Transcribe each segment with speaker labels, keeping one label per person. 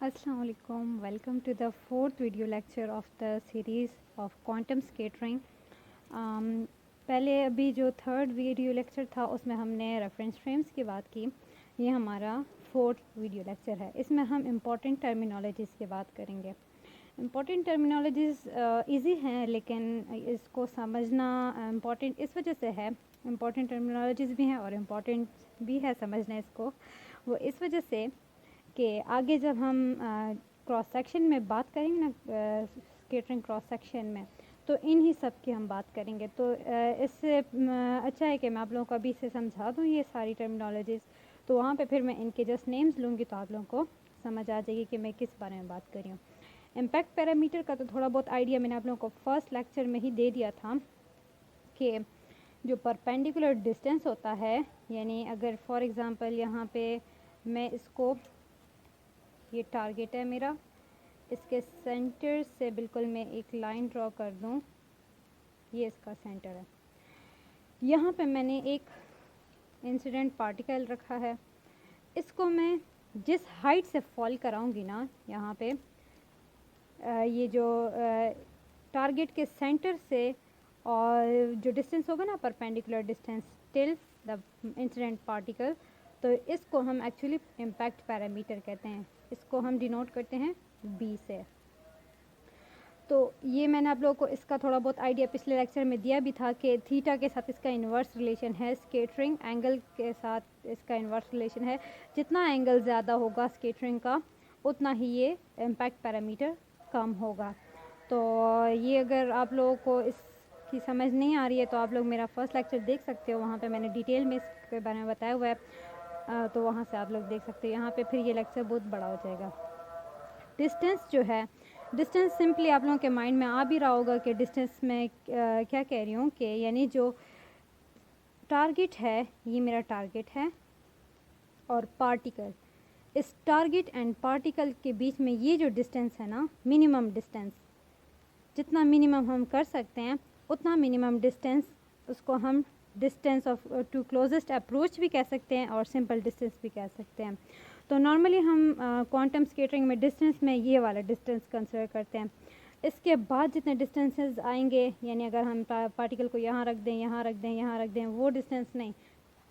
Speaker 1: Assalamu alaikum. Welcome to the fourth video lecture of the series of quantum scattering. पहले अभी जो third video lecture था उसमें हमने रेफरेंस फ्रेम्स की बात की। ये हमारा फोर्थ वीडियो लेक्चर है। इसमें हम इम्पॉर्टेंट टर्मिनोलॉजीज़ की बात करेंगे। इम्पॉर्टेंट टर्मिनोलॉजीज़ इजी हैं, लेकिन इसको समझना इम्पॉर्टेंट इस वजह से है। इम्पॉर्टेंट टर्मिनोलॉजीज़ भी हैं और इम्पॉर्टेंट भी है समझना इसको, वो इस वजह से कि आगे जब हम क्रॉस सेक्शन में बात करेंगे ना, स्केटरिंग क्रॉस सेक्शन में, तो इन ही सब की हम बात करेंगे। तो इससे अच्छा है कि मैं आप लोगों को अभी से समझा दूँ ये सारी टर्मिनोलॉजीज़, तो वहाँ पे फिर मैं इनके जस्ट नेम्स लूँगी तो आप लोगों को समझ आ जाएगी कि मैं किस बारे में बात कर रही हूँ। इम्पैक्ट पैरामीटर का तो थोड़ा बहुत आइडिया मैंने आप लोगों को फर्स्ट लेक्चर में ही दे दिया था कि जो परपेंडिकुलर डिस्टेंस होता है, यानी अगर फॉर एग्ज़ाम्पल यहाँ पे मैं इसको, ये टारगेट है मेरा, इसके सेंटर से बिल्कुल मैं एक लाइन ड्रॉ कर दूं, ये इसका सेंटर है। यहाँ पे मैंने एक इंसिडेंट पार्टिकल रखा है, इसको मैं जिस हाइट से फॉल कराऊंगी ना, यहाँ पे ये जो टारगेट के सेंटर से और जो डिस्टेंस होगा ना, perpendicular distance till the incident particle, तो इसको हम एक्चुअली इम्पैक्ट पैरामीटर कहते हैं। इसको हम डिनोट करते हैं बी से। तो ये मैंने आप लोगों को इसका थोड़ा बहुत आइडिया पिछले लेक्चर में दिया भी था कि थीटा के साथ इसका इन्वर्स रिलेशन है, स्केटरिंग एंगल के साथ इसका इन्वर्स रिलेशन है। जितना एंगल ज़्यादा होगा स्केटरिंग का, उतना ही ये इम्पैक्ट पैरामीटर कम होगा। तो ये अगर आप लोगों को इसकी समझ नहीं आ रही है तो आप लोग मेरा फर्स्ट लेक्चर देख सकते हो, वहाँ पे मैंने डिटेल में इसके बारे में बताया हुआ है, तो वहाँ से आप लोग देख सकते हो। यहाँ पे फिर ये लेक्चर बहुत बड़ा हो जाएगा। डिस्टेंस जो है, डिस्टेंस सिंपली आप लोगों के माइंड में आ भी रहा होगा कि डिस्टेंस में क्या कह रही हूँ कि यानी जो टारगेट है, ये मेरा टारगेट है और पार्टिकल, इस टारगेट एंड पार्टिकल के बीच में ये जो डिस्टेंस है ना, मिनिमम डिस्टेंस, जितना मिनिमम हम कर सकते हैं उतना मिनिमम डिस्टेंस, उसको हम distance of to closest approach भी कह सकते हैं और सिंपल डिस्टेंस भी कह सकते हैं। तो नॉर्मली हम क्वांटम स्केटरिंग में डिस्टेंस में ये वाला डिस्टेंस कंसिडर करते हैं। इसके बाद जितने डिस्टेंसेस आएंगे, यानी अगर हम पार्टिकल को यहाँ रख दें, यहाँ रख दें, यहाँ रख दें, वो डिस्टेंस नहीं,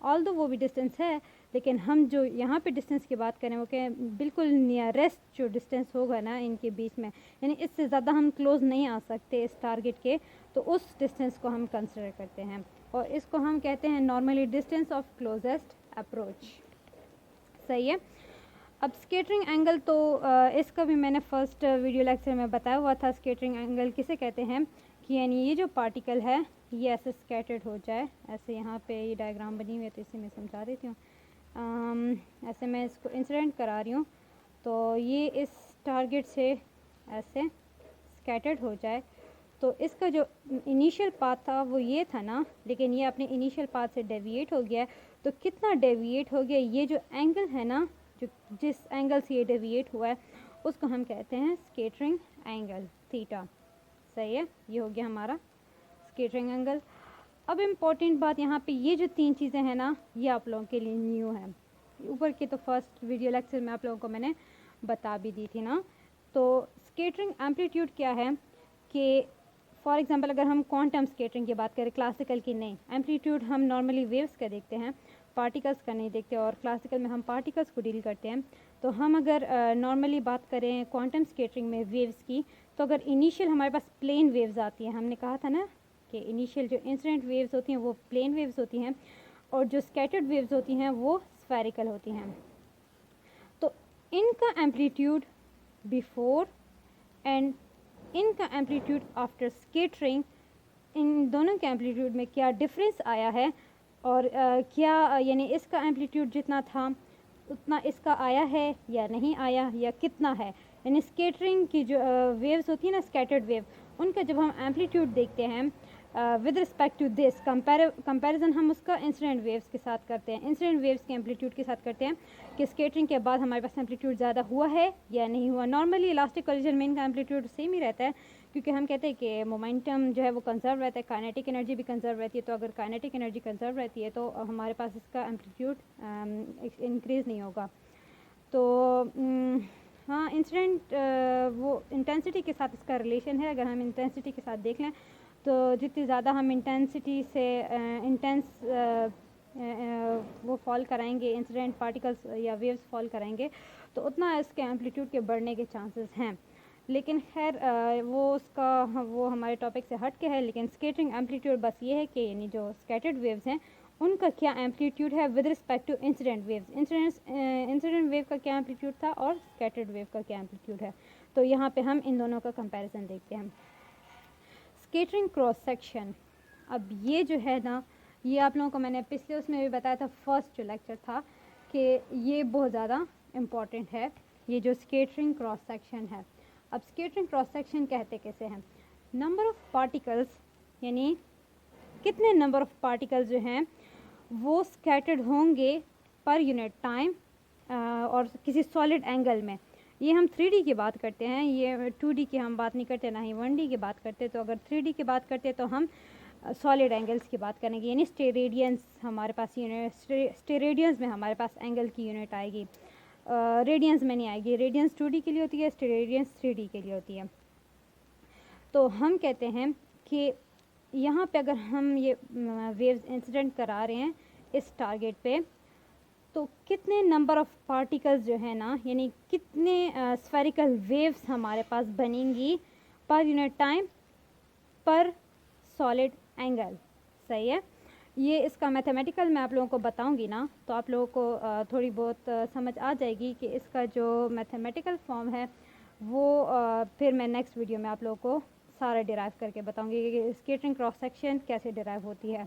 Speaker 1: ऑल्दो वो भी डिस्टेंस है, लेकिन हम जो यहाँ पे डिस्टेंस की बात करें वो क्या, बिल्कुल नियरेस्ट जो डिस्टेंस होगा ना इनके बीच में, यानी इससे ज़्यादा हम क्लोज नहीं आ सकते इस टारगेट के, तो उस डिस्टेंस को हम कंसिडर करते हैं और इसको हम कहते हैं normally distance of closest approach. सही है। अब स्केटरिंग एंगल, तो इसका भी मैंने फर्स्ट वीडियो लेक्चर में बताया हुआ था। स्केटरिंग एंगल किसे कहते हैं कि यानी ये जो पार्टिकल है ये ऐसे स्कैटर्ड हो जाए, ऐसे यहाँ पे ये डायग्राम बनी हुई है तो इसे मैं समझा देती हूँ। ऐसे मैं इसको इंसिडेंट करा रही हूँ, तो ये इस टारगेट से ऐसे स्कैटर्ड हो जाए, तो इसका जो इनिशियल पाथ था वो ये था ना, लेकिन ये अपने इनिशियल पाथ से डेविएट हो गया है। तो कितना डेविएट हो गया, ये जो एंगल है ना, जो जिस एंगल से ये डेविएट हुआ है उसको हम कहते हैं स्केटरिंग एंगल, थीटा। सही है, ये हो गया हमारा स्केटरिंग एंगल। अब इम्पॉर्टेंट बात यहाँ पे, ये जो तीन चीज़ें हैं ना, ये आप लोगों के लिए न्यू है। ऊपर की तो फर्स्ट वीडियो लेक्चर में आप लोगों को मैंने बता भी दी थी ना। तो स्केटरिंग एम्पलीट्यूड क्या है कि फॉर एग्जांपल अगर हम क्वांटम स्केटरिंग की बात करें, क्लासिकल की नहीं, एम्पलीट्यूड हम नॉर्मली वेव्स का देखते हैं, पार्टिकल्स का नहीं देखते, और क्लासिकल में हम पार्टिकल्स को डील करते हैं। तो हम अगर नॉर्मली बात करें क्वांटम स्केटरिंग में वेव्स की, तो अगर इनिशियल हमारे पास प्लेन वेव्स आती हैं, हमने कहा था ना कि इनिशियल जो इंसिडेंट वेव्स होती हैं वो प्लेन वेव्स होती हैं और जो स्कैटर्ड वेव्स होती हैं वो स्फेरिकल होती हैं। तो इनका एम्पलीट्यूड बिफोर एंड इनका एम्पलीट्यूड आफ्टर स्केटरिंग, इन दोनों के एम्पलीट्यूड में क्या डिफरेंस आया है और क्या यानी इसका एम्पलीट्यूड जितना था उतना इसका आया है या नहीं आया, या कितना है। यानी स्केटरिंग की जो वेव्स होती है ना, स्कैटर्ड वेव, उनका जब हम एम्पलीट्यूड देखते हैं with respect to this, comparison हम उसका इंसिडेंट वेव्स के साथ करते हैं, इंसिडेंट वेव्स के एम्पलीट्यूड के साथ करते हैं कि स्केटरिंग के बाद हमारे पास एम्पलीट्यूड ज़्यादा हुआ है या नहीं हुआ। नॉर्मली इलास्टिक कोलिजन में इनका एम्पलीट्यूड सेम ही रहता है, क्योंकि हम कहते हैं कि मोमेंटम जो है वो कंजर्व रहता है, काइनेटिक एनर्जी भी कंजर्व रहती है। तो अगर काइनेटिक एनर्जी कंजर्व रहती है तो हमारे पास इसका एम्पलीट्यूड इंक्रीज़ नहीं होगा। तो हाँ, इंसिडेंट वो इंटेंसिटी के साथ इसका रिलेशन है। अगर हम इंटेंसिटी के साथ देख लें तो जितनी ज़्यादा हम इंटेंसिटी से इंटेंस वो फॉल कराएंगे, इंसिडेंट पार्टिकल्स या वेव्स फॉल कराएंगे, तो उतना इसके एम्पलीट्यूड के बढ़ने के चांसेस हैं। लेकिन खैर वो हमारे टॉपिक से हट के है। लेकिन स्कैटरिंग एम्पलीट्यूड बस ये है कि यानी जो स्कैटर्ड वेव्स हैं उनका क्या एम्पलीट्यूड है with respect to incident waves. Incident wave का क्या एम्पलीट्यूड था और स्कैटर्ड वेव का क्या एम्पलीट्यूड है। तो यहाँ पे हम इन दोनों का कंपैरिजन देखते हैं। स्कैटरिंग क्रॉस सेक्शन, अब ये जो है ना, ये आप लोगों को मैंने पिछले उसमें भी बताया था, फर्स्ट जो लेक्चर था, कि ये बहुत ज़्यादा इम्पॉर्टेंट है, ये जो स्कैटरिंग क्रॉस सेक्शन है। अब स्कैटरिंग क्रॉस सेक्शन कहते कैसे हैं, नंबर ऑफ़ पार्टिकल्स, यानी कितने नंबर ऑफ़ पार्टिकल्स जो हैं वो स्कैटर्ड होंगे पर यूनिट टाइम और किसी सॉलिड एंगल में। ये हम 3D की बात करते हैं, ये 2D की हम बात नहीं करते, ना ही 1D की बात करते। तो अगर 3D की बात करते तो हम सॉलिड एंगल्स की बात करेंगे, यानी स्टेरेडियंस हमारे पास यूनिट, स्टेरेडियंस में हमारे पास एंगल की यूनिट आएगी, रेडियंस में नहीं आएगी। रेडियंस 2D के लिए होती है, स्टेरेडियंस 3D के लिए होती है। तो हम कहते हैं कि यहाँ पे अगर हम ये वेव्स इंसिडेंट करा रहे हैं इस टारगेट पे, तो कितने नंबर ऑफ़ पार्टिकल्स जो है ना, यानी कितने स्फेरिकल वेव्स हमारे पास बनेंगी पर यूनिट टाइम पर सॉलिड एंगल। सही है, ये इसका मैथमेटिकल मैं आप लोगों को बताऊंगी ना, तो आप लोगों को थोड़ी बहुत समझ आ जाएगी कि इसका जो मैथमेटिकल फॉर्म है वो फिर मैं नेक्स्ट वीडियो में आप लोगों को सारा डिराइव करके बताऊंगी कि स्कैटरिंग क्रॉस सेक्शन कैसे डिराइव होती है।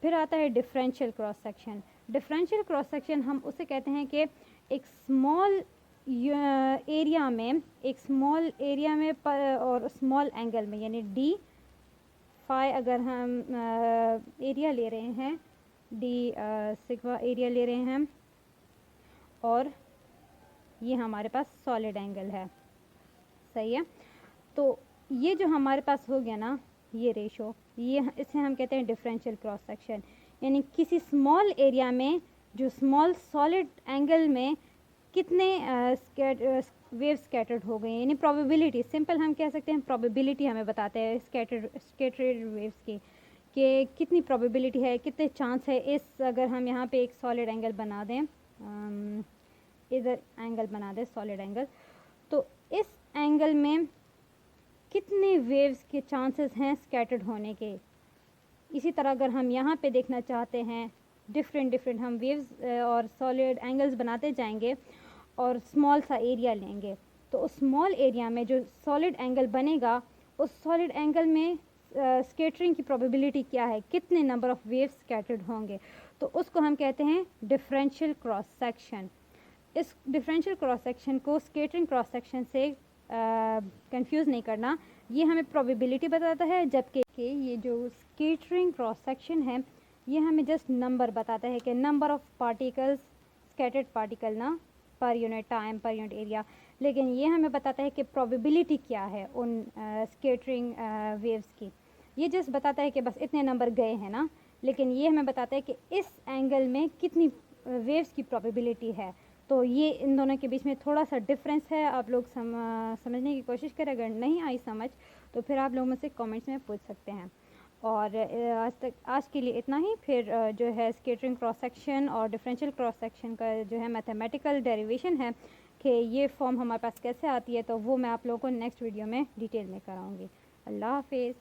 Speaker 1: फिर आता है differential cross section. Differential cross section हम उसे कहते हैं कि एक स्मॉल एरिया में और स्मॉल एंगल में, यानी डी फाई अगर हम एरिया ले रहे हैं, डी सिग्मा एरिया ले रहे हैं, और ये हमारे पास सॉलिड एंगल है। सही है, तो ये जो हमारे पास हो गया ना, ये रेशो, ये इसे हम कहते हैं डिफरेंशियल क्रॉस सेक्शन। यानी किसी स्मॉल एरिया में जो स्मॉल सॉलिड एंगल में कितने वेव स्कैटर्ड हो गए, यानी प्रोबेबिलिटी, सिंपल हम कह सकते हैं प्रोबेबिलिटी हमें बताते हैं स्कैटर्ड वेव्स की, कि कितनी प्रोबेबिलिटी है, कितने चांस है इस, अगर हम यहाँ पे एक सॉलिड एंगल बना दें, इधर एंगल बना दें सॉलिड एंगल, तो इस एंगल में कितने वेव्स के चांसेस हैं स्कैटर्ड होने के। इसी तरह अगर हम यहाँ पे देखना चाहते हैं, डिफरेंट हम वेव्स और सॉलिड एंगल्स बनाते जाएंगे और स्मॉल सा एरिया लेंगे, तो उस स्मॉल एरिया में जो सॉलिड एंगल बनेगा, उस सॉलिड एंगल में स्कैटरिंग की प्रोबेबिलिटी क्या है, कितने नंबर ऑफ़ वेव्स स्कैटर्ड होंगे, तो उसको हम कहते हैं डिफरेंशियल क्रॉस सेक्शन। इस डिफरेंशियल क्रॉस सेक्शन को स्कैटरिंग क्रॉस सेक्शन से कंफ्यूज नहीं करना, ये हमें प्रोबेबिलिटी बताता है, जबकि ये जो स्कैटरिंग क्रॉस सेक्शन है ये हमें जस्ट नंबर बताता है कि number of particles, scattered particle ना, पर यूनिट टाइम पर यूनिट एरिया। लेकिन ये हमें बताता है कि प्रोबेबिलिटी क्या है उन स्कैटरिंग वेव्स की। ये जस्ट बताता है कि बस इतने नंबर गए हैं ना, लेकिन ये हमें बताता है कि इस एंगल में कितनी वेव्स की प्रोबेबिलिटी है। तो ये इन दोनों के बीच में थोड़ा सा डिफरेंस है, आप लोग समझने की कोशिश करें। अगर नहीं आई समझ तो फिर आप लोग मुझसे कमेंट्स में पूछ सकते हैं। और आज के लिए इतना ही। फिर जो है स्कैटरिंग क्रॉस सेक्शन और डिफरेंशियल क्रॉस सेक्शन का जो है मैथमेटिकल डेरिवेशन है कि ये फॉर्म हमारे पास कैसे आती है, तो वो मैं आप लोगों को नेक्स्ट वीडियो में डिटेल में कराऊंगी। अल्लाह हाफिज़।